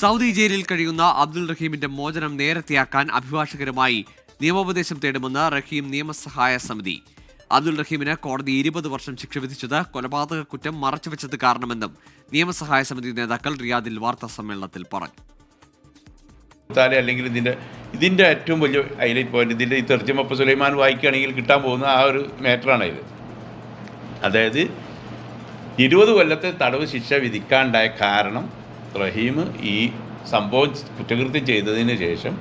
Saudi ജയിലിൽ കഴിയുന്ന അബ്ദുൾ റഹീമിന്റെ മോചനം നേരത്തെയാക്കാൻ അഭിഭാഷകരുമായി നിയമോപദേശം തേടുമെന്ന് റഹീം നിയമസഹായ സമിതി. അബ്ദുൾ റഹീമിന് കോടതി 20 വർഷം ശിക്ഷ വിധിച്ചത് കൊലപാതക കുറ്റം മറച്ചുവെച്ചത് കാരണമെന്നും നിയമസഹായ സമിതി നേതാക്കൾ റിയാദിൽ വാർത്താ സമ്മേളനത്തിൽ പറഞ്ഞു. അല്ലെങ്കിൽ ഇതിൻ്റെ ഏറ്റവും വലിയ ഹൈലൈറ്റ് പോയിന്റ് ഇതിൻ്റെ ഈ തർജ്ജമ സുലൈമാൻ വായിക്കുകയാണെങ്കിൽ കിട്ടാൻ പോകുന്ന ആ ഒരു മാറ്ററാണ് ഇത്. അതായത് 20 കൊല്ലത്തെ തടവ് ശിക്ഷ വിധിക്കാനുണ്ടായ കാരണം റഹീം ഈ സംഭവം കുറ്റകൃത്യം ചെയ്തതിന് ശേഷം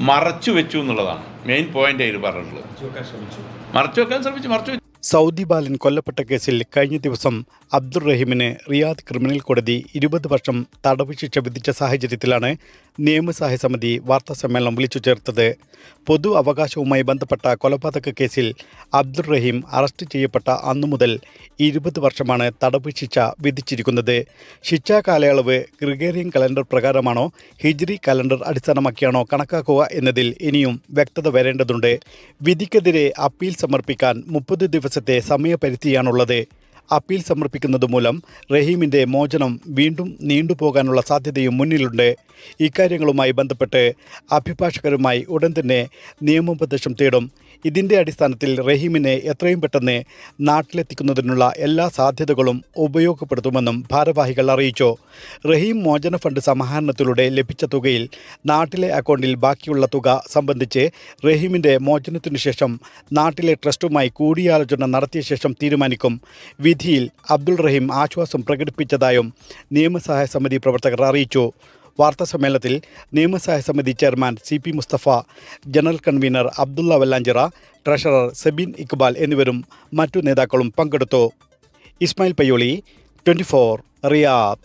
മറച്ചു വെച്ചു എന്നുള്ളതാണ് മെയിൻ പോയിന്റ് അതിൽ പറഞ്ഞിട്ടുള്ളത്. മറച്ചു വെക്കാൻ ശ്രമിച്ചു. സൗദി ബാലൻ കൊല്ലപ്പെട്ട കേസിൽ കഴിഞ്ഞ ദിവസം അബ്ദുൾ റഹീമിന് റിയാദ് ക്രിമിനൽ കോടതി 20 വർഷം തടവ് ശിക്ഷ വിധിച്ച സാഹചര്യത്തിലാണ് നിയമസഹായ സമിതി വാർത്താ സമ്മേളനം വിളിച്ചു ചേർത്തത്. പൊതു അവകാശവുമായി ബന്ധപ്പെട്ട കൊലപാതക കേസിൽ അബ്ദുൾ റഹീം അറസ്റ്റ് ചെയ്യപ്പെട്ട അന്നു മുതൽ 20 വർഷമാണ് തടവ് ശിക്ഷ വിധിച്ചിരിക്കുന്നത്. ശിക്ഷാ കാലയളവ് ഗ്രിഗേറിയൻ കലണ്ടർ പ്രകാരമാണോ ഹിജ്രി കലണ്ടർ അടിസ്ഥാനമാക്കിയാണോ കണക്കാക്കുക എന്നതിൽ ഇനിയും വ്യക്തത വരേണ്ടതുണ്ട്. വിധിക്കെതിരെ അപ്പീൽ സമർപ്പിക്കാൻ 30 ദിവസത്തെ സമയപരിധിയാണുള്ളത്. അപ്പീൽ സമർപ്പിക്കുന്നത് മൂലം റഹീമിൻ്റെ മോചനം വീണ്ടും നീണ്ടുപോകാനുള്ള സാധ്യതയും മുന്നിലുണ്ട്. ഇക്കാര്യങ്ങളുമായി ബന്ധപ്പെട്ട് അഭിഭാഷകരുമായി ഉടൻ തന്നെ നിയമോപദേശം തേടും. ഇതിൻ്റെ അടിസ്ഥാനത്തിൽ റഹീമിനെ എത്രയും പെട്ടെന്ന് നാട്ടിലെത്തിക്കുന്നതിനുള്ള എല്ലാ സാധ്യതകളും ഉപയോഗപ്പെടുത്തുമെന്നും ഭാരവാഹികൾ അറിയിച്ചു. റഹീം മോചന ഫണ്ട് സമാഹരണത്തിലൂടെ ലഭിച്ച തുകയിൽ നാട്ടിലെ അക്കൗണ്ടിൽ ബാക്കിയുള്ള തുക സംബന്ധിച്ച് റഹീമിൻ്റെ മോചനത്തിനു ശേഷം നാട്ടിലെ ട്രസ്റ്റുമായി കൂടിയാലോചന നടത്തിയ ശേഷം തീരുമാനിക്കും. വിധിയിൽ അബ്ദുൾ റഹീം ആശ്വാസം പ്രകടിപ്പിച്ചതായും നിയമസഹായ സമിതി പ്രവർത്തകർ അറിയിച്ചു. വാർത്താ സമ്മേളനത്തിൽ നിയമസഹായ സമിതി chairman CP Mustafa, general convener Abdullah Vallanchira, treasurer Sebin Iqbal എന്നിവരും മറ്റു നേതാക്കളും പങ്കെടുത്തു. ഇസ്മായിൽ പയ്യോളി, 24 റിയാദ്.